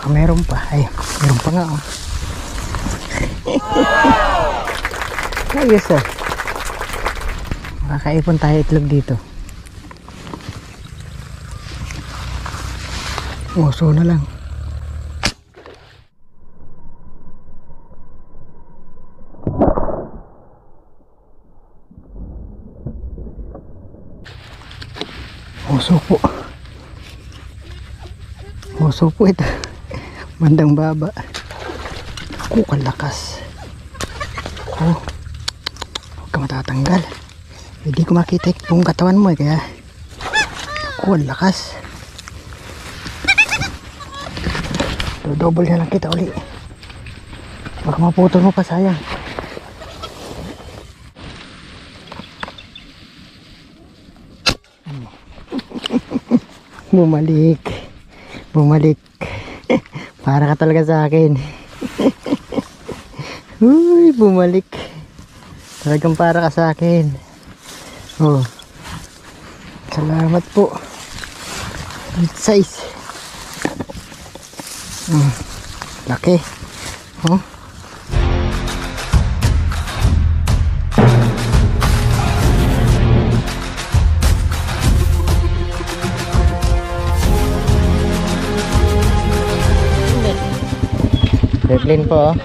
Baka meron pa. Ay, meron pa nga oh. Ayos oh. Makakaipon tayo itlog dito. Oso na lang. Oso po. Oso po ito. Bandang baba. Kalakas. Oh. Huwag ka matatanggal. Hindi ko makita yung katawan mo eh. Kaya lakas. Double na lang kita uli. Baka maputol mo pa, sayang. Bumalik para ka talaga sa akin. Uy, bumalik talagang para ka sa akin. Oh, salamat po. Size laki. Oh, Berlin po oh.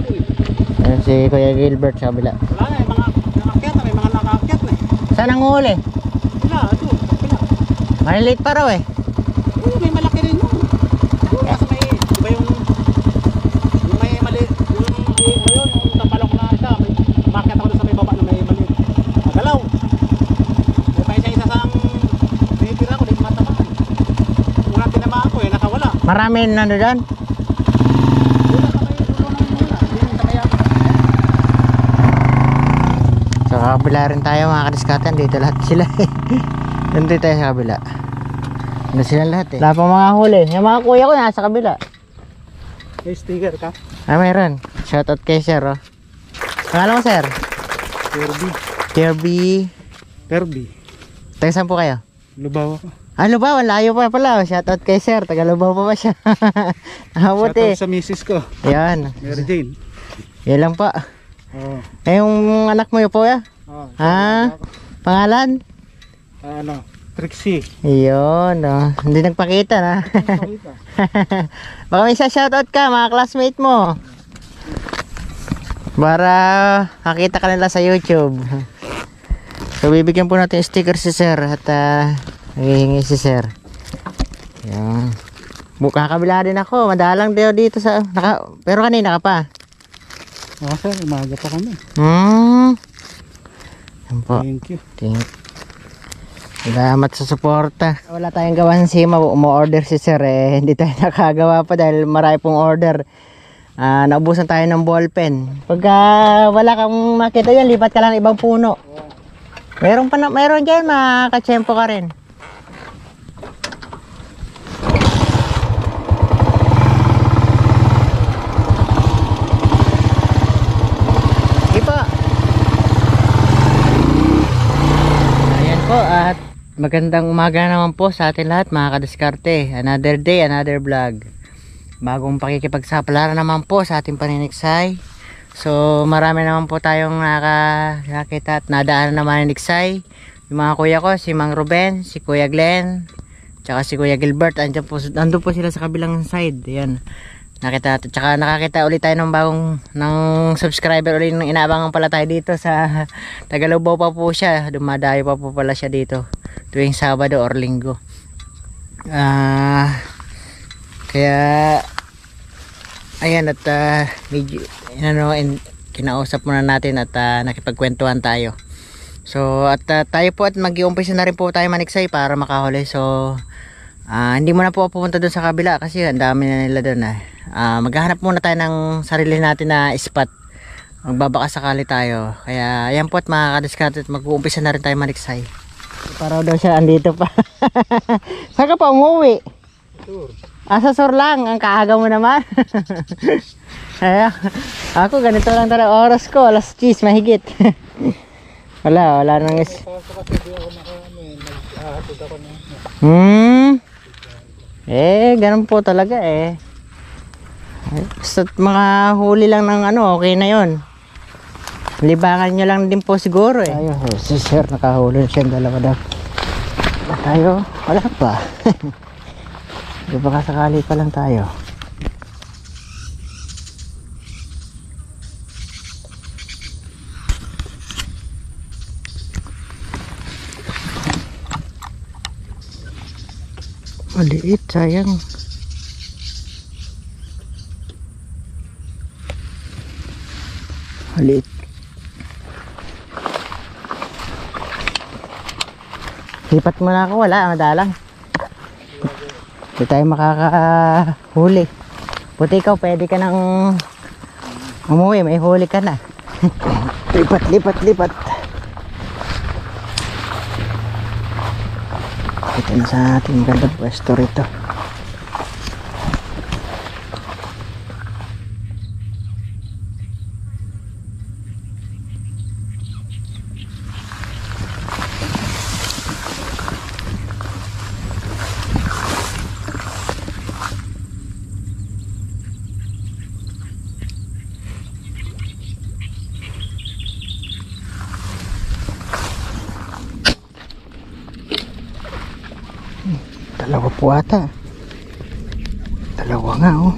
Ayan si Kuya Gilbert sa kabila. Wala na, may mga nakaakyat na eh. Saan ang huli? Wala, ito, wala. Maliliit pa raw eh. May malaki rin yun. Kasi may, iba yung may maliit, yung tapalok na isa, may umakyat ako doon sa may baba na may maliit. Magalaw. May pa isa-isa sang tinitira ko, di matamaan. Unang tinamaan ko eh, nakawala. Marami nando dyan. Sa kabila rin tayo mga kadiskatan. Dito lahat sila eh. Nandito tayo sa kabila. Nandito sila lahat eh. Wala pa mga huli. Yung mga kuya ko nasa kabila. May sticker ka? Ah, mayroon. Shoutout kay sir oh. Pangalan mo sir? Kirby. Taga saan po kayo? Lubaw ako. Ah, Lubaw. Layo pa pala. Shoutout kay sir. Taga Lubaw pa siya. Nakabuti. Shoutout sa misis ko. Yan. Mary Jane. Yan lang pa. Oo. Eh yung anak mo yun po ya? Oh, Ah, pangalan? ano, Trixie. Iyon, oh. Hindi nagpakita na. Baka may shoutout ka mga classmate mo. Para makita ka nila sa YouTube. So bibigyan po natin sticker si sir. At naghihingi si sir. Yan. Kakabila din ako. Madalang dito sa... pero kanina ka pa. Oo sir, umaga pa kami. Yan po. Thank you. Salamat sa suporta. Wala tayong gawan si mo-order si sir eh. Hindi tayo nakagawa pa dahil marami pong order. Naubusan tayo ng ballpen. Pagka wala kang makita yan, lipat ka lang ng ibang puno. Meron dyan, makakatsyempo ka rin. Ayan po at magandang umaga naman po sa atin lahat mga kadiskarte. Another day, another vlog. Bagong pakikipagsapalaran naman po sa ating paniniksay. So marami naman po tayong nakakita at nadaanan naman ng niksay. Yung mga kuya ko, si Mang Ruben, si Kuya Glenn, tsaka si Kuya Gilbert. Andun po sila sa kabilang side. Ayan. Tsaka nakakita ulit tayo ng bagong subscriber ulit nung inaabangan pala tayo dito sa Tagalubaw pa po siya. Dumadayo pa po pala siya dito tuwing Sabado or Linggo. Kaya ayan at medyo kinausap muna natin at nakipagkwentuhan tayo. So at tayo po at mag-iumpisa na rin po tayo maniksay para makahuli. So hindi muna po pupunta doon sa kabila kasi ang dami na nila doon maghahanap muna tayo ng sarili natin na spot. Magbabaka sakali tayo. Kaya ayan po at mga kadiskarte at mag-uumpisa na rin tayo maniksay. Para daw siya andito pa. Saan ka pa umuwi? Sur. Sa sur lang. Ang kaaga mo naman. Ako ganito lang talaga oras ko. Alas 10 mahigit. wala nang ganun po talaga eh. Basta't makahuli lang ng ano, okay na yon. Libangan nyo lang din po siguro eh. Tayo, si sir nakahuli siya, dalawa daw. Tayo, wala pa. Di ba kasakali pa lang tayo. Maliit, sayang. Maliit. Lipat mo na ako, wala, madalang. Hindi tayo makakahuli. Buti ikaw, pwede ka nang umuwi, may huli ka na. Lipat, lipat, lipat. Ito na sa ating ganda pwesto rito. Dalawa po ata. Dalawa nga oh.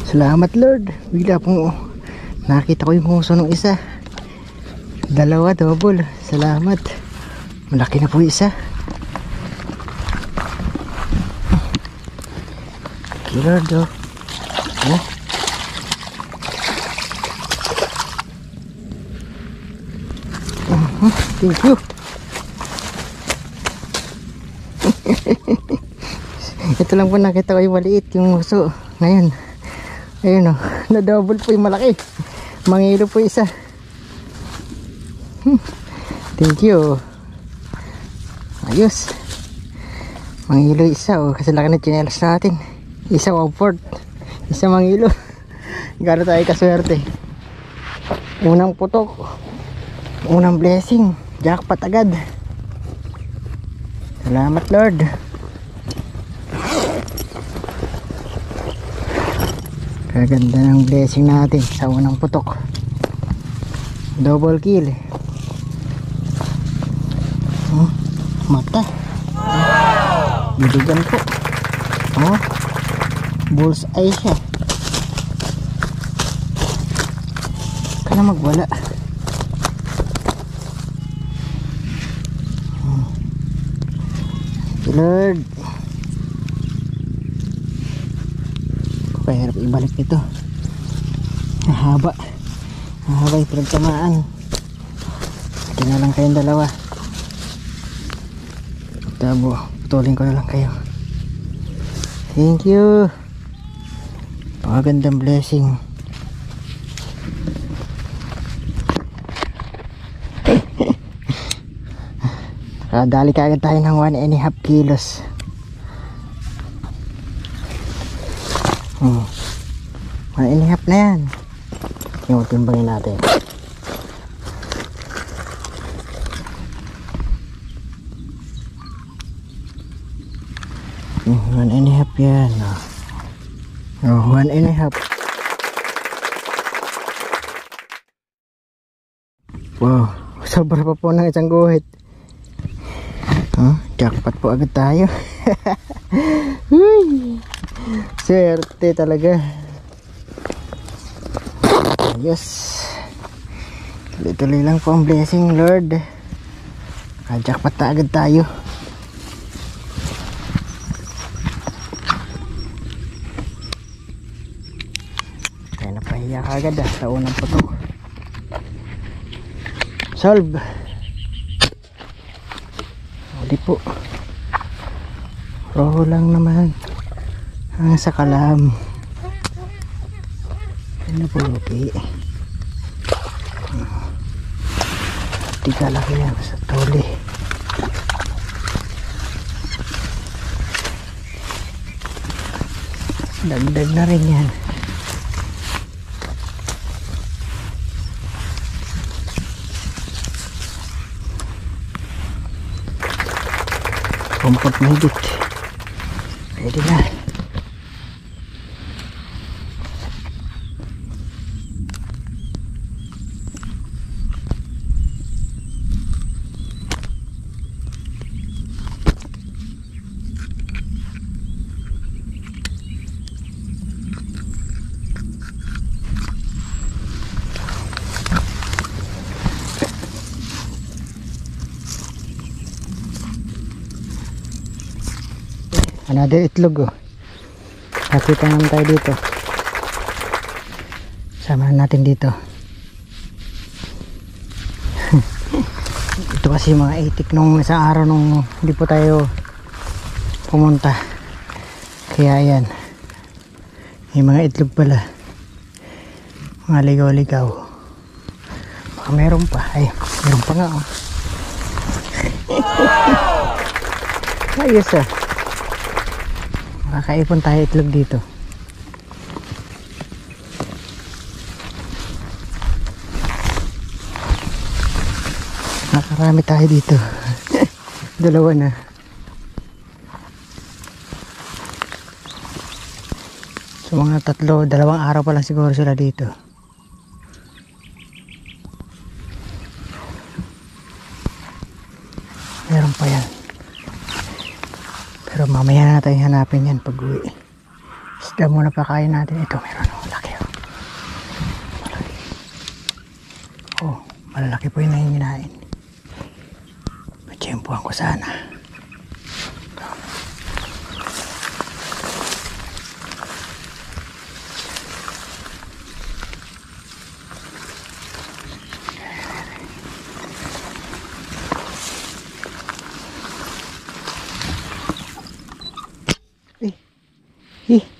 Salamat Lord. Bigla po nakita ko yung huso ng isa. Dalawa, double. Salamat. Malaki na po isa. Okay Lord oh. Oh. Thank you. Ito lang po nakita ko yung maliit yung uso. Ngayon, ayun o, na double po yung malaki. Mangilo po isa. Thank you. Ayos. Mangilo isa o, kasi laki na chinelas natin. Isa 1/4, isa mangilo. Gano'n tayo kaswerte. Unang putok, unang blessing, jackpot agad. Salamat Lord. Kaganda ng blessing natin sa unang putok. Double kill. Oh, mata. Bidugan po. Oh, bullseye siya. Kana magwala. Lord, pahirap ibalik nito. Mahaba yung pinagtamaan. Ito na lang kayong dalawa. Tabo, putulin ko na lang kayo. Thank you. Pagandang blessing. Dali kagad tayo ng 1.5 kilos. 1.5 na yan. Yung timbangin natin. One and a half yan. Oh, 1.5. Wow, sobra pa po ng isang guhit. Jackpot po agad tayo. Swerte talaga. Yes. Tuloy-tuloy lang po ang blessing Lord. Jackpot na agad tayo. Kaya napahiya ka agad sa unang putok. Solve. Hindi po. Roho lang naman. Ang sa kalam. Ano po okay. Di ka laki yan sa tuli. Dagdag na rin yan. Kumpot na higit. Pwede na. Another itlog oh. Nakita naman tayo dito. Sama natin dito. Ito kasi mga itik nung isang araw nung hindi po tayo pumunta. Kaya ayan. May mga itlog pala. Mga ligaw-ligaw. Baka meron pa. Ay, meron pa nga oh. Ayos ah. Makakaipon tayo itlog dito. Nakarami tayo dito. Dalawa na. So mga dalawang araw pa lang siguro sila dito. Meron pa yan. Pero mamaya na natin hanapin yan pag uwi. Isda muna pa kain natin. Ito meron oh, laki oh. Malaki. Oh, malalaki po yung nahihinain. Matsyempohan ko sana.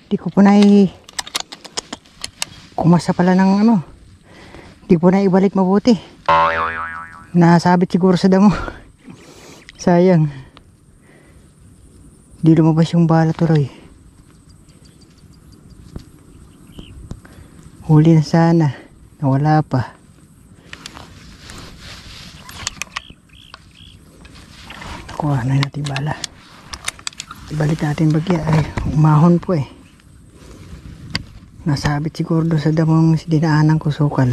Di ko po na kumasa pala ng ano. Di ko na ibalik mabuti. Nasabit siguro sa damo. Sayang. Di lumabas yung bala tuloy. Huli na sana. Nawala pa. Nakuha na natin bala. Ibalik natin bagya. Ay, umahon po eh. Nasabit siguro doon sa damong dinaanan ko sukal.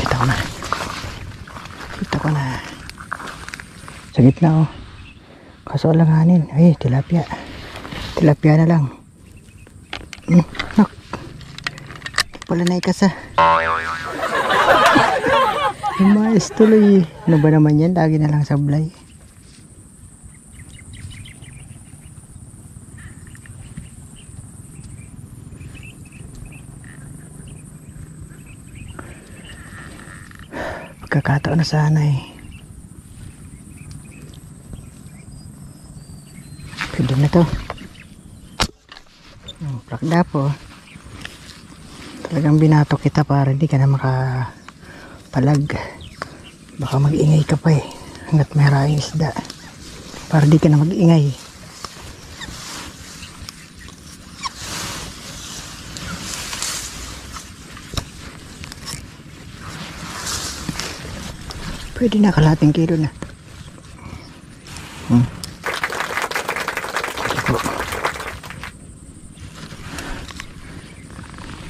Kita ko na. Kita ko na. Sa gitna oh. Kaso alanganin. Ay, tilapia. Tilapia na lang. Nak. Pala na ikasa. Umayos tuloy. Ano ba naman yan? Lagi na lang sablay. Pagkakataon na sana eh. Pwede na to. Plakda po. Talagang binato kita para hindi ka na makapalag. Baka mag-ingay ka pa eh. Hanggat may maraming isda. Para di ka na mag-ingay. Pwede na kalating kilo na.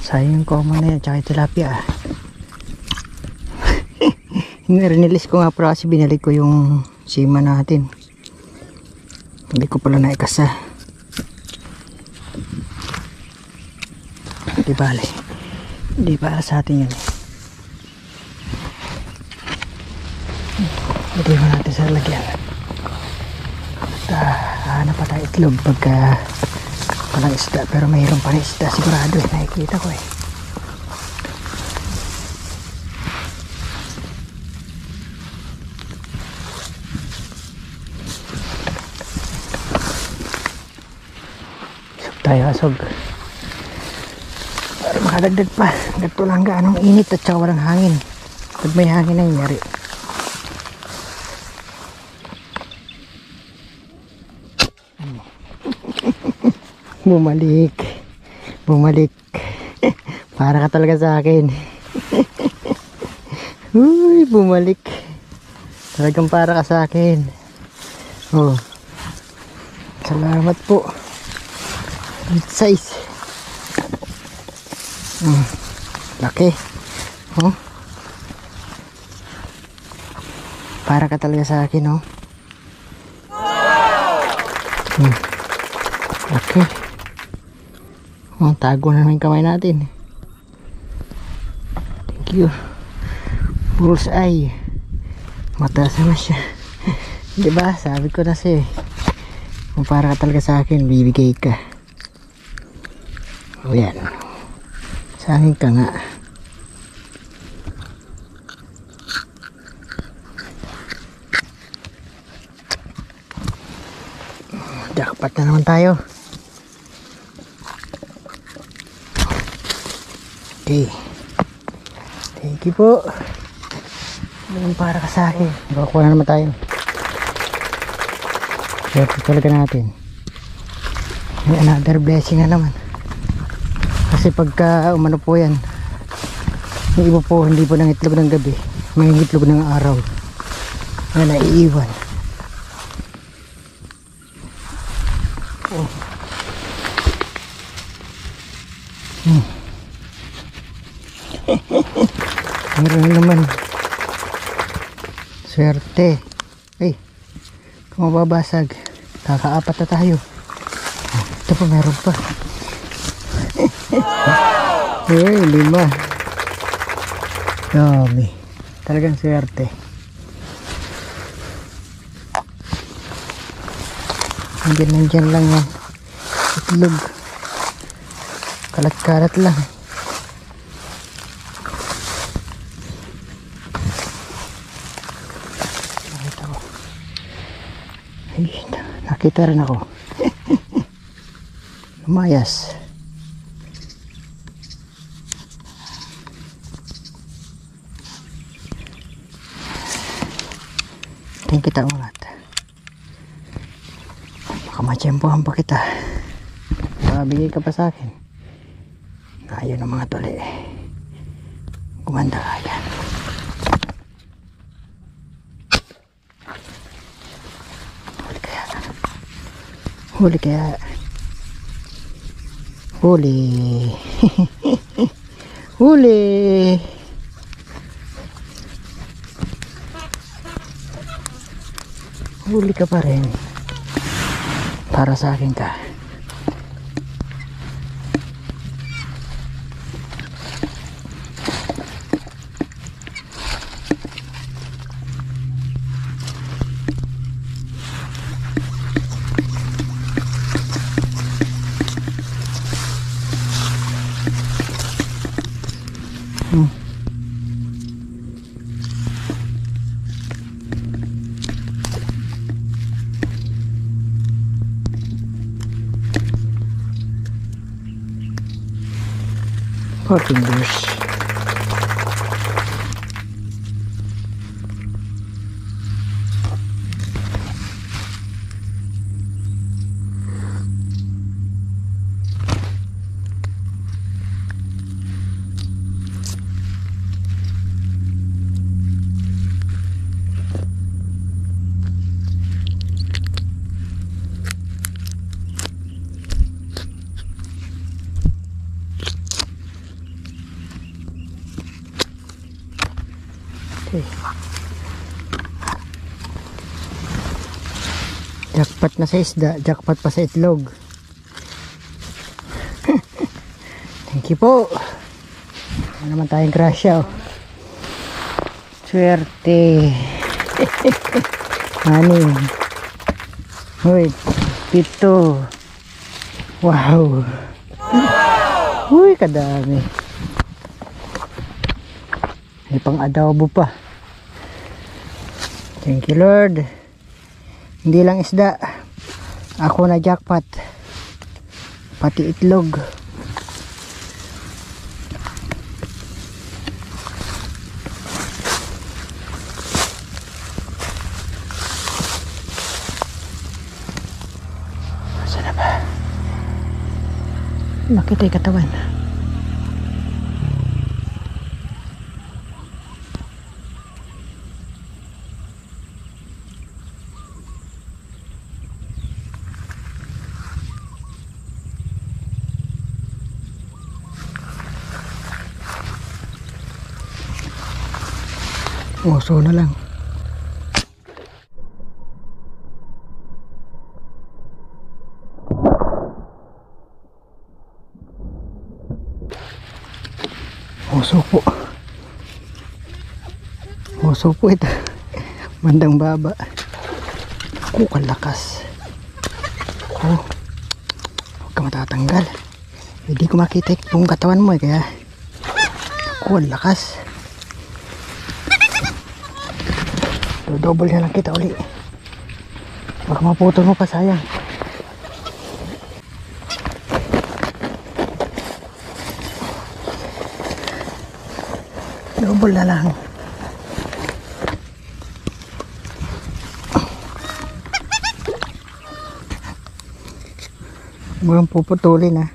Sayang ko na yan, tsaka tilapia. Rinilis ko nga pero kasi binalik ko yung sima natin. Hindi ko pala naikasa. Hindi bale. Hindi para sa atin yan. Lagay mo natin sa lagyan. Hanap pa tayo itlog pagka walang isda, pero mayroon pa rin isda sigurado eh, nakikita ko eh. Asog tayo, asog para makadagdag pa. Dagto lang gaanong init at saka walang hangin. Pag may hangin ang yari. Bumalik para ka talaga sa akin. Uy, bumalik talagang para ka sa akin. Oh, salamat po. Good size. Laki. Oh, para ka talaga sa akin. Oh, laki. Oh, tago na yung kamay natin. Thank you. Bullseye. Mataas naman siya. Diba? Sabi ko na sa'yo. Kung para ka talaga sa akin, bibigay ka. O yan. Sa akin ka nga. Jackpot na naman tayo. Okay. Thank you po. Ano para ka sa akin. Makakuha na naman tayo. Swerte talaga natin. May another blessing na naman. Kasi pagka umano po yan, yung iba po hindi po ng itlog ng gabi, may itlog ng araw na naiiwan. Oh. Meron na naman. Swerte. Ay, kung mababasag, kakaapat na tayo. Ito pa, meron pa. Ay, 5. Dami. Talagang swerte. Nandyan lang yan. Itlog. Kalat-kalat lang. Ay, nakita rin ako. Lumayas. Tingin kita ulat. Baka matsyempohan pa kita. Bigay ka pa sa akin. Ayaw ng mga tuli. Gumanda ka yan. Huli kaya. Huli. Huli. Huli ka pa rin. Para sa akin ka. Four fingers. Okay. Jackpot na sa isda, jackpot pa sa itlog. Thank you po. Ano naman tayong grasya, oh. Swerte. Anim. Uy, 7. Wow. Uy, kadami. May pang adobo pa. Thank you Lord. Hindi lang isda, ako na jackpot, pati itlog. Saan na ba? Makita yung katawan. Oso na lang. Oso po. Oso po ito. Bandang baba. Kalakas. Huwag ka matatanggal. Hindi ko makita yung katawan mo kaya lakas. Double na lang kita uli. Baka maputol mo pa, sayang. Double na lang. Mukhang puputulin ha.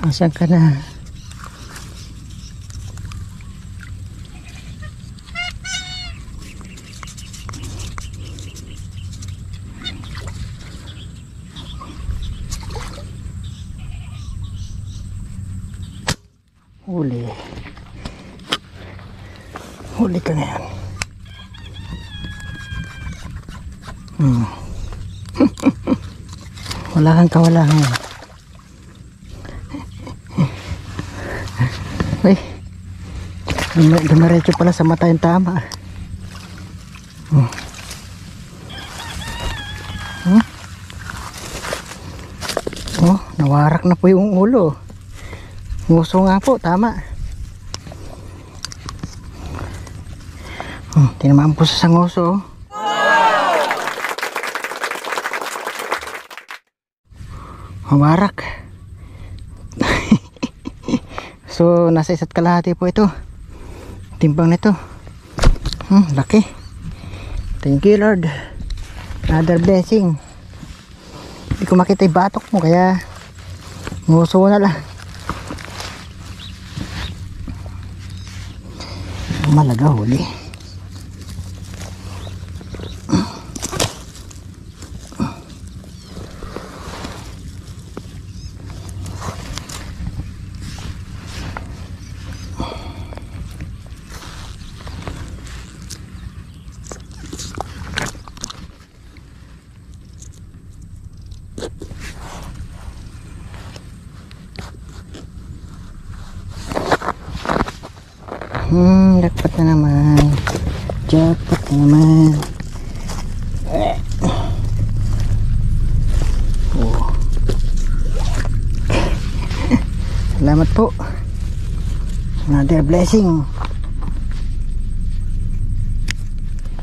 Asan ka na? Huli ka na yan. Wala kang kawalangan. Uy, dumiretso pala sa mata yung tama. Oh, nawarak na po yung ulo. Nguso nga po, tama. Tinamaan po sa nguso. Nawarak. So, nasa 1.5 po ito. Timbang nito. Laki. Thank you, Lord. Another blessing. Hindi ko makita yung batok mo, kaya nguso na lang. Malaga huli. Jackpot na naman. Jackpot na naman. Oh. Salamat po. Another blessing.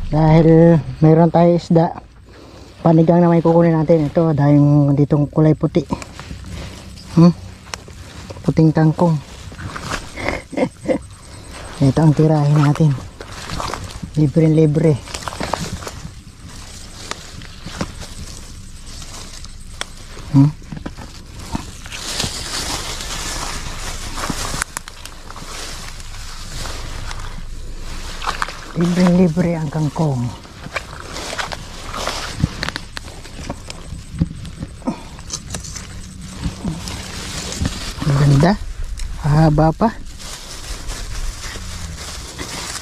Dahil mayroon tayo isda, panigang na may kukunin natin. Ito dahil ditong kulay puti. Puting kangkong. Ito ang tirahin natin. Libre. Libre ang kangkong. Ganda. Haba pa.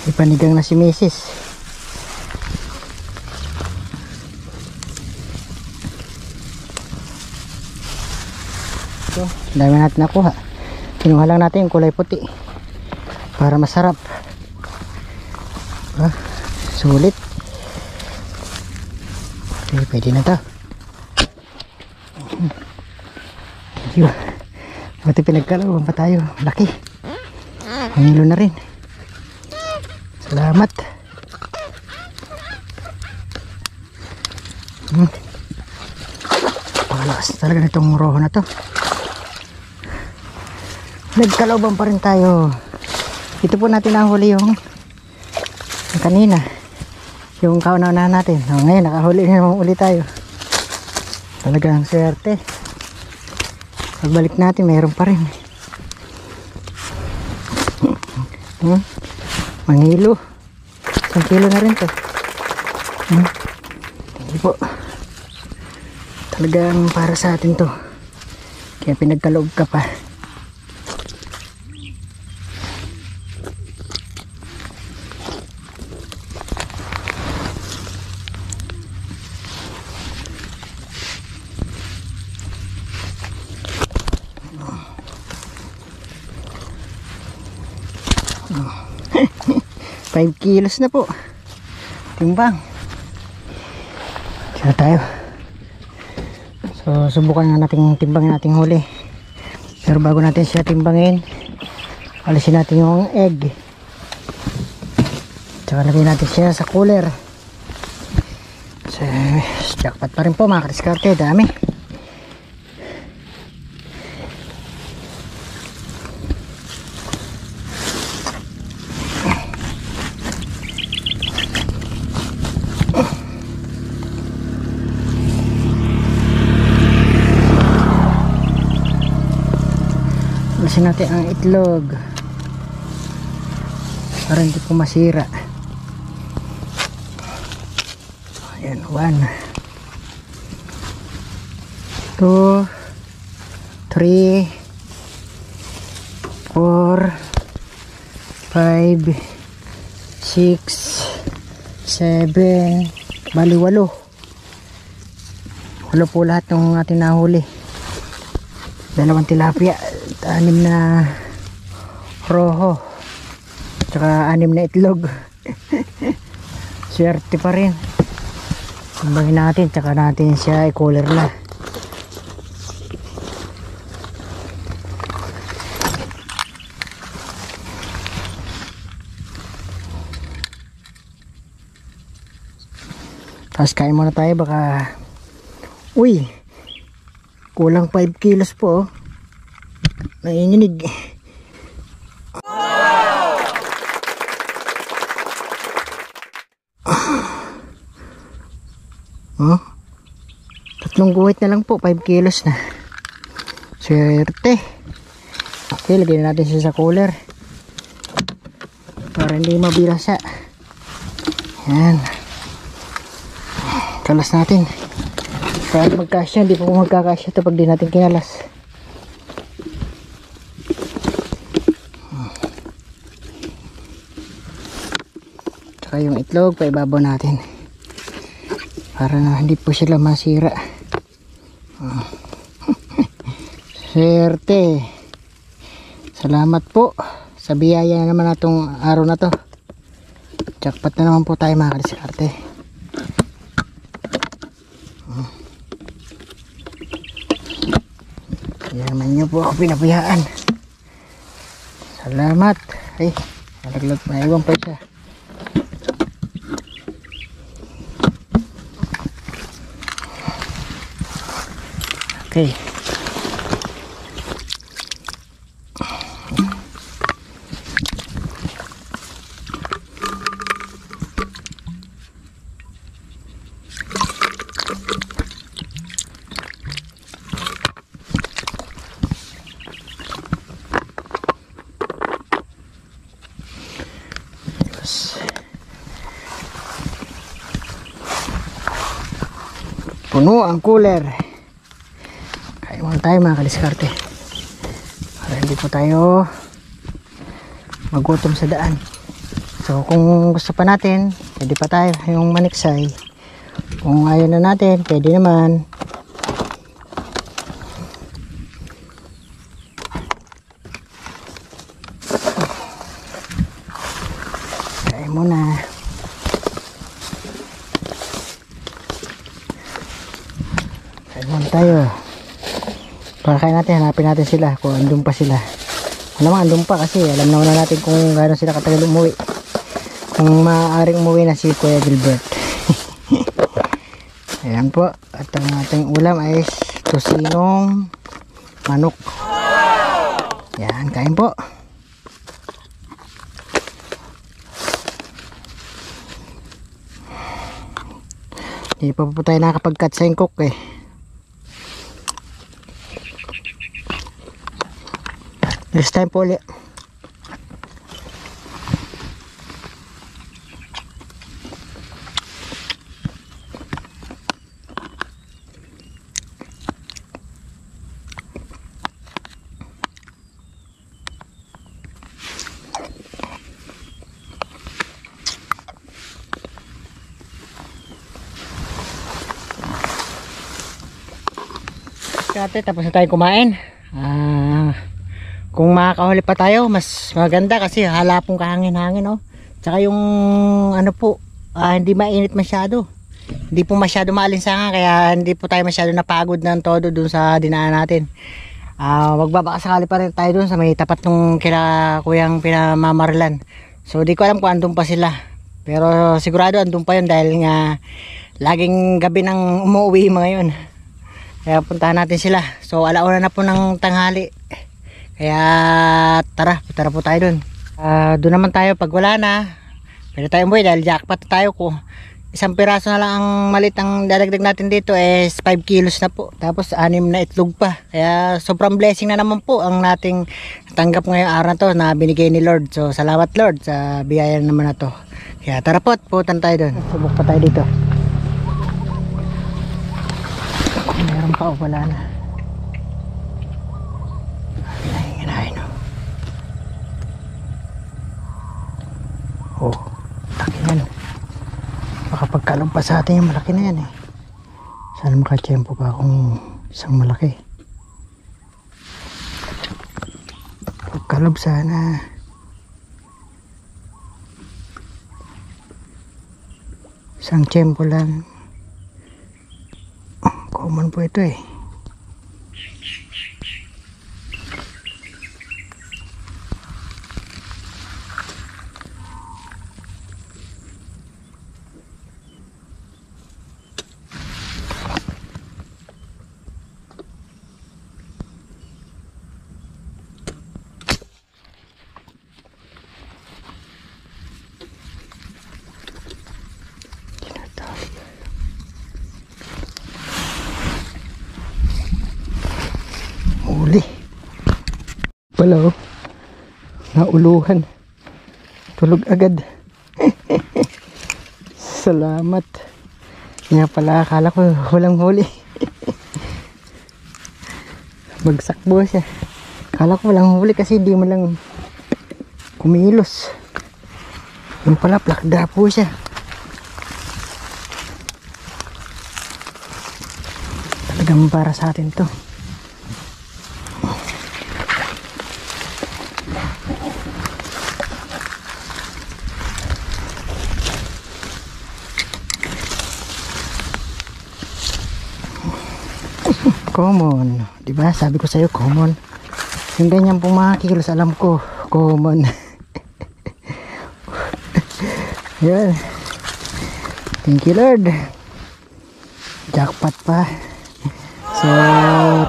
Ipanigang na si Mrs. So, dami natin nakuha. Kinuha lang natin yung kulay puti para masarap. Sulit. Okay, pwede na to. Thank you. Buti pinagkalawan pa tayo. Laki. Hangilo na rin. Salamat. Palakas talaga nitong roho na to. Nagkalauban pa rin tayo. Ito po natin nahuli yung kanina. Yung kauna-una natin. Ngayon nakahuli naman ulit tayo. Talagang swerte. Pagbalik natin mayroon pa rin. Mangilo. 1 kilo na rin to. Hindi po. Ito. Talagang para sa atin to. Kaya pinagkaloob ka pa. Oh. 5 kilos na po. Timbang. Kaya tayo. So subukan nga natin timbangin nating huli. Pero bago natin siya timbangin, alisin natin yung egg. Tsaka lagay natin siya sa cooler. So jackpot pa rin po mga kadiskarte. Dami. Alisin natin ang itlog para hindi po masira. Ayan, 1 2 3 4 5 6 7 bali 8 po lahat ng ating nahuli. 2 tilapia, 6 na roho, tsaka 6 na itlog. Swerte pa rin. Timbangin natin, tsaka natin siya i-cooler na. Tapos kain muna tayo, baka uy, kulang 5 kilos po. Nanginginig. Oh, 3 guhit na lang po, 5 kilos na. Swerte. Okay, lagyan natin siya sa cooler para hindi mabirasa. Yan. Kalas natin para magkasya. Hindi po magkakasya ito pag di natin kinalas. Tsaka yung itlog paibabaw natin para na hindi po sila masira. Swerte. Salamat po sa biyaya na naman natong araw na to. Jackpot na naman po tayo mga kadiskarte. Yan naman nyo po ako pinapayaan. Salamat. Ay, nalaglag, maiwan pa siya. Okay. Puno ang cooler. Kain muna tayo mga kadiskarte para hindi po tayo magutom sa daan. So kung gusto pa natin, pwede pa tayo yung maniksay. Kung ayaw na natin, pwede naman. Kain muna. Muna tayo para kain natin, hanapin natin sila kung andun pa sila. Alam mo, andun pa kasi alam naman natin kung gano'n sila katagal umuwi, kung maaaring umuwi na si Kuya Gilbert. Ayan po, at ang ating ulam ay tosinong manok. Yan, kain po. Hindi pa po tayo nakapag-cut sa ingkok eh. Next time po ulit. Ate, tapos na tayo kumain. Kung makakahuli pa tayo, mas maganda kasi halapong kahangin-hangin, oh. Tsaka yung ano po, hindi mainit masyado. Hindi po masyado maalinsangan, kaya hindi po tayo masyado napagod ng todo dun sa dinaan natin. Magbabakasakali pa rin tayo dun sa may tapat nung kila kuyang pinamamarilan. So di ko alam kung andun pa sila. Pero sigurado andun pa yun dahil nga laging gabi nang umuwi mga yun. Kaya puntahan natin sila. So alauna na po ng tanghali. Kaya tara po tayo dun. Doon naman tayo pag wala na. Pwede tayo umuwi dahil jackpot tayo ko. Isang piraso na lang ang malit ang dadagdag natin dito is 5 kilos na po. Tapos 6 na itlog pa. Kaya sobrang blessing na naman po ang nating natanggap ngayong araw na to na binigay ni Lord. So salamat Lord sa biyaya naman na to. Kaya tara po, putan tayo dun. Subok pa tayo dito. Meron pa o wala na. Hinahin o. Oh, laki yan. Baka pagkalog pa sa atin yung malaki na yan eh. Sana makachempo pa akong isang malaki. Pagkalog sana. Isang tiyempo lang. Common po ito eh. Huli pala oh, nauluhan, tulog agad. Salamat. Nga pala akala ko walang huli. Magsakbo siya, akala ko walang huli kasi hindi mo lang kumilos. Yung pala plakda po siya. Talagang para sa atin to. Common, di ba? Sabi ko sa iyo common. Yung ganyan pong mga kilos alam ko, common. Yan. Thank you Lord. Jackpot pa. So,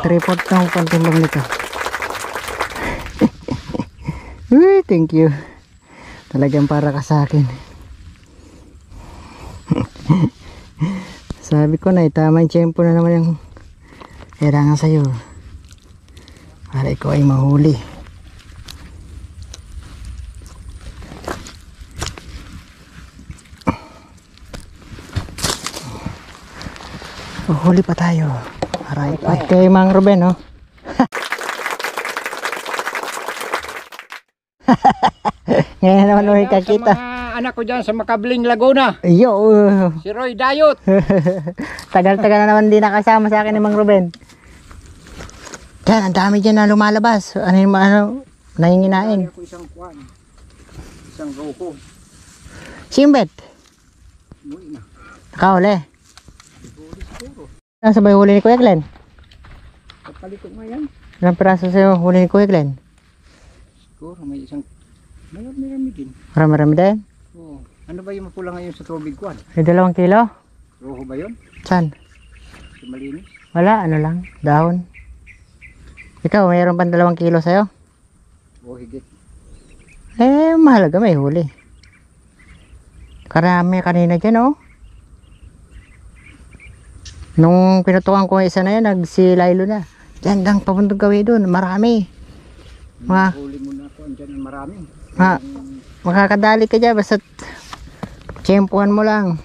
3/4 ng pantimbang nito. Uy, thank you. Talagang para ka sa akin. Sabi ko na, tama yung tiyempo na naman yung kailangan sa'yo para ikaw ay mahuli. Huli pa tayo. Aray pa kay Mang Ruben, oh. Ngayon naman ulit kakita. Sa mga anak ko dyan sa Makabling Laguna. Yo. Si Roy Dayot. Tagal-tagal na naman din nakasama sa akin ni Mang Ruben. Yan, ang dami dyan na lumalabas. Ano, nahinginain. Ako isang kwan. Isang roko. Simbet. Muwi na. Nakahuli. Huli siguro. Ang sabay huli ni Kuya Glenn. Kapalikot mo yan. Ilang piraso sa'yo huli ni Kuya Glenn? Siguro may isang marami din. Marami-rami din. Oo. Ano ba yung mapula ngayon sa tubig kwan? May 2 kilo? Roho ba yun? Saan? Si malinis? Wala, ano lang, dahon. Ikaw, mayroon pang 2 kilo sa'yo? O higit. Mahalaga may huli. Karami kanina dyan, oh. Nung pinutukan ko isa na yun, nagsilaylo na. Diyan lang, papuntong gawin doon, marami. Huli mo na ako, andyan ang marami. Makakadali ka dyan, basta tiyempuhan mo lang.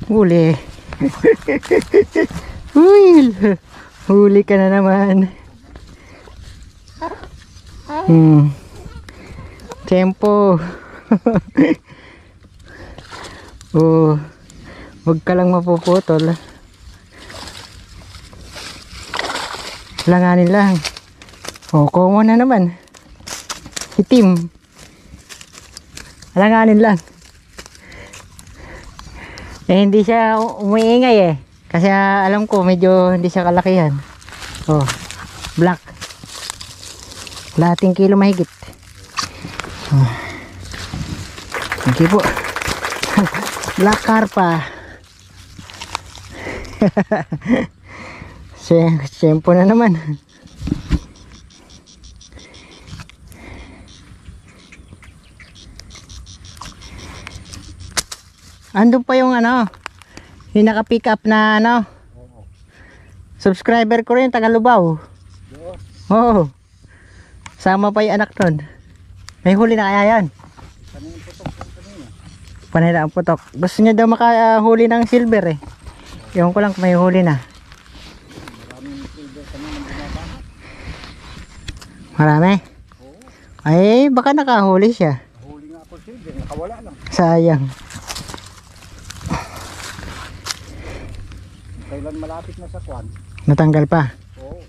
Huli. Uy, huli ka na naman. Tempo. Oh, wag ka lang mapuputol. Langanin lang. Oh, common na naman. Itim. Langanin lang. Eh, hindi siya umiingay eh. Kasi alam ko medyo hindi siya kalakihan. Oh, black. Lahating kilo mahigit. Oh. Thank you po. Black carpa. Siyempo na naman. Andun pa yung ano, yung naka-pick up na ano. Subscriber ko rin, taga Lubao. Oo. Sama pa yung anak nun. May huli na kaya yan? Panay na ang putok. Gusto niya daw makahuli ng silver eh. Ewan ko lang kung may huli na. Marami? Ay, baka nakahuli siya. Huli nga ako silver, nakawala lang. Sayang. Kailan malapit na sa kwan? Natanggal pa. Oo.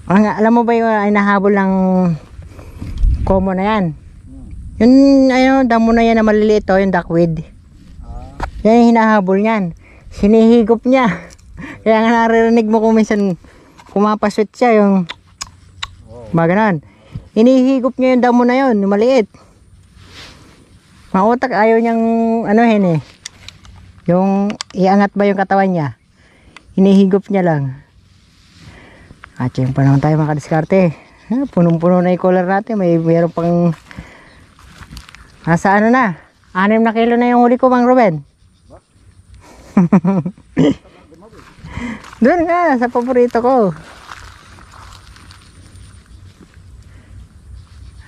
Alam mo ba yung ay nahabol ng common na yan? Yung ano, damo na yan na maliliit o, yung duckweed. Yan yung hinahabol niyan. Sinihigop niya. Kaya nga naririnig mo kung minsan pumapaswit siya yung mga ganon. Hinihigop niya yung damo na yun, yung maliit. Mautak, ayaw niyang ano eh. Yung iangat ba yung katawan niya. Hinihigop niya lang. At yung pa naman tayo makadiskarte. Punong-puno na yung collar natin. Mayroon pang nasa ano na. 6 na kilo na yung huli ko, Mang Ruben. Doon nga, sa paborito ko.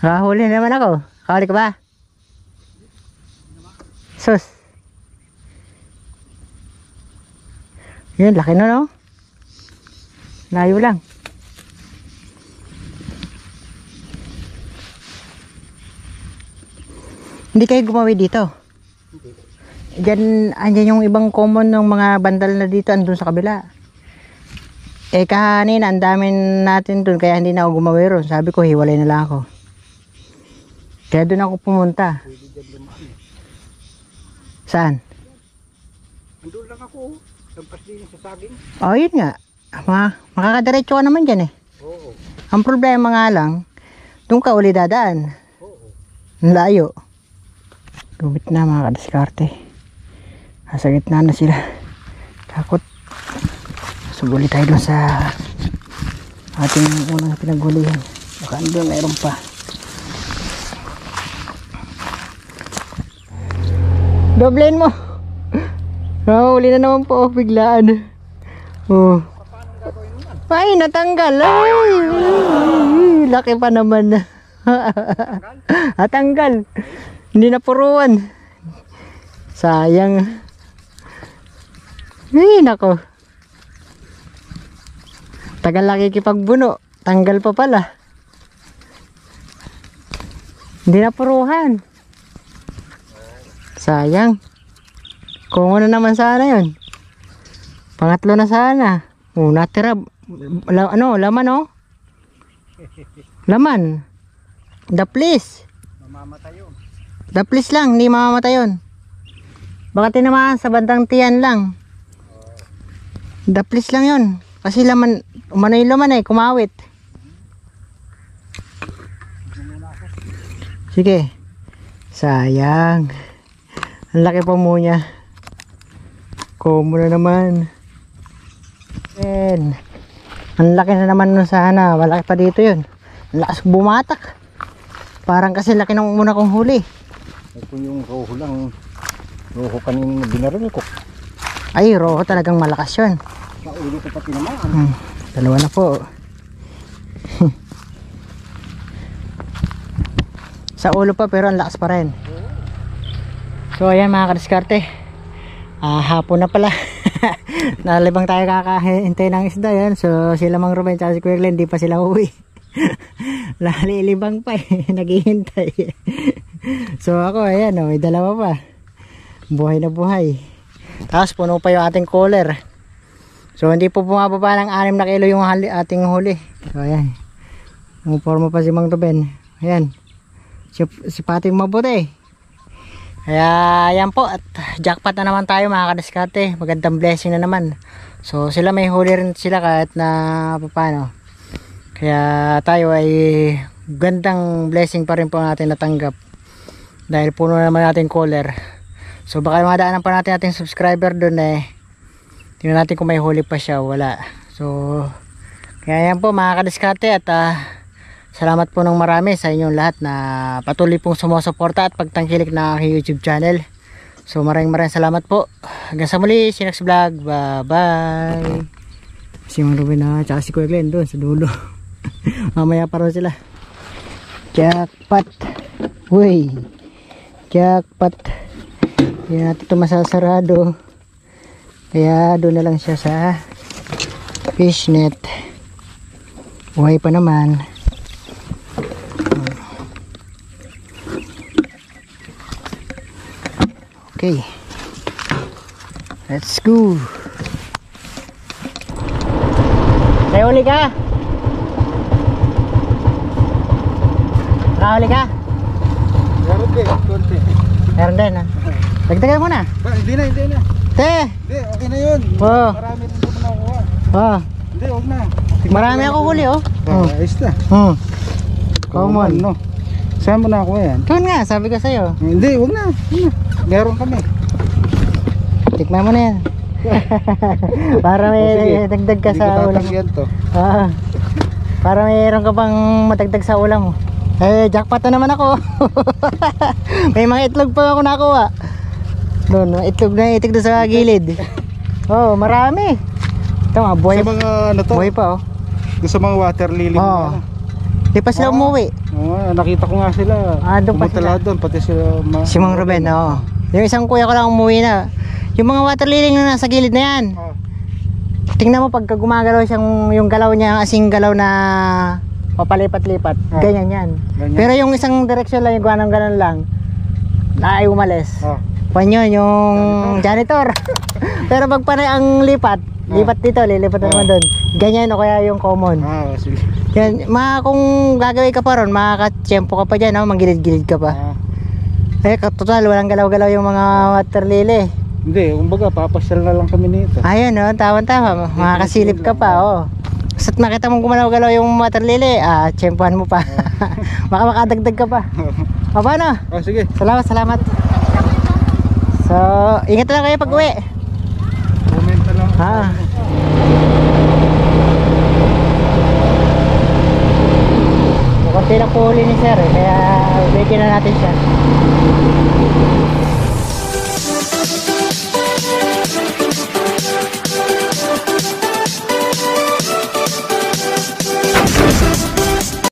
Nakahuli naman ako. Kahuli ka ba? Sus. Yun, laki na no? Layo lang. Hindi kayo gumawi dito? Diyan, andyan yung ibang common ng mga bandal na dito, andun sa kabila. Eh kanina, ang dami natin dun, kaya hindi na ako gumawi ron. Sabi ko, hiwalay na lang ako. Kaya dun ako pumunta. Saan? Andun lang ako. Lampas din sa saging. Oh, yun nga. Makakadiretso ka naman dyan eh. Oo. Ang problema nga lang, doon ka uli dadaan. Oo. Ang layo. Gumit na mga kadiskarte. Nasa gitna na sila. Takot. Suguli tayo doon sa ating unang pinaghulihan. Baka doon mayroon pa. Doblein mo. Uli na naman po. Biglaan. Oh. Ay, natanggal. Ay, laki pa naman. Natanggal. Hindi na puruan. Sayang. Ay, nako. Tagal laki kipagbuno. Tanggal pa pala. Hindi na puruhan. Sayang. Kung ano naman sana yun. Pangatlo na sana. Oh, natira. Laman oh. Laman. Daplis. Mamamatay yun. Daplis lang, hindi mamamatay yun. Baka tinamaan sa bandang tiyan lang. Daplis lang yun. Kasi laman, umano yung laman eh, kumawit. Sige. Sayang. Ang laki pa mo niya. Komo na naman. Ang laki na naman nun sana. Malaki pa dito yun. Ang lakas bumatak. Parang kasi laki ng una kong huli. Ito yung roho lang. Roho kanina binaril ko. Ay, roho talagang malakas yun. Sa ulo ko pati naman. Dalawa na po. Sa ulo pa pero ang lakas pa rin. So ayan mga kadiskarte. Hapon na pala. Nalibang tayo kakahintay ng isda yan. So sila Mang Ruben at si Kuya Glenn, di pa sila uwi. Lalilibang pa naghihintay. So ako ayan may dalawa pa. Buhay na buhay. Tapos puno pa yung ating cooler. So hindi po bumababa ng 6 na kilo yung ating huli. So ayan. Umuporma pa si Mang Ruben. Ayan. Si Pating mabuti. Kaya ayan po. At jackpot na naman tayo mga kadiskarte. Magandang blessing na naman. So sila may huli rin sila kahit na paano. Kaya tayo ay gandang blessing pa rin po natin natanggap. Dahil puno naman natin cooler. So baka madaanan pa natin ating subscriber doon tingnan natin kung may huli pa siya. Wala. So kaya yan po mga kadiskarte. At salamat po ng marami sa inyong lahat na patuloy pong sumusuporta at pagtangkilik na aking YouTube channel. So maraming salamat po. Hanggang sa muli, Sinax Vlog. Bye bye. Si Mang Ruben na tsaka si Kuya Glenn doon sa dulo. Mamaya pa rin sila. Jackpot. Uy. Jackpot. Hindi natin ito masasarado. Kaya doon na lang siya sa fishnet. Buhay pa naman. Okay. Let's go. Tayo uli ka. Nakahuli ka? Meron din, konti. Meron din Dagdagan mo na. Hindi na. Te! Hindi, okay na yun. Oo. Marami rin naman nakuha. Hindi, huwag na. Marami ako huli Ayos na. Common. No? Saan mo nakuha yan? Doon nga, sabi ko sa'yo. Hindi, huwag na. Meron kami. Tikman mo na yan. Para may dagdag ka sa ulam mo. To. Para mayroon ka pang matagdag sa ulam mo. Jackpot na naman ako. May mga itlog pa ako nakuha. Doon, itlog na itik doon sa gilid. Marami. Ito nga, buhay, sa mga ano to? buhay pa Sa mga water lily. Di pa sila umuwi. Nakita ko nga sila. Doon pa sila. Doon, pati sila. Si Mang Ruben, Yung isang kuya ko lang umuwi na. Yung mga water lily na nasa gilid na yan. Tingnan mo pagka gumagalaw siyang, yung galaw niya, asing galaw na papalipat-lipat. Ganyan yan. Pero yung isang direksyon lang, yung ganang-ganan lang, na ay umalis. Yun, yung janitor. Pero pag panay ang lipat dito, lilipat naman doon. Ganyan o kaya yung common. Sige. Yan, kung gagawin ka pa ron, makakatsyempo ka pa dyan, manggilid-gilid ka pa. Total, walang galaw-galaw yung mga water lily. Hindi, kumbaga papasyal na lang kami nito. Ayun tama-tama, makakasilip ka pa. Basta't nakita mong gumalaw-galaw yung water lily, tsyempohan mo pa. Baka makadagdag ka pa. Paano? Sige. Salamat. So, ingat lang kayo pag uwi. Comment na lang. Konti lang po huli ni sir, kaya bigyan na natin siya.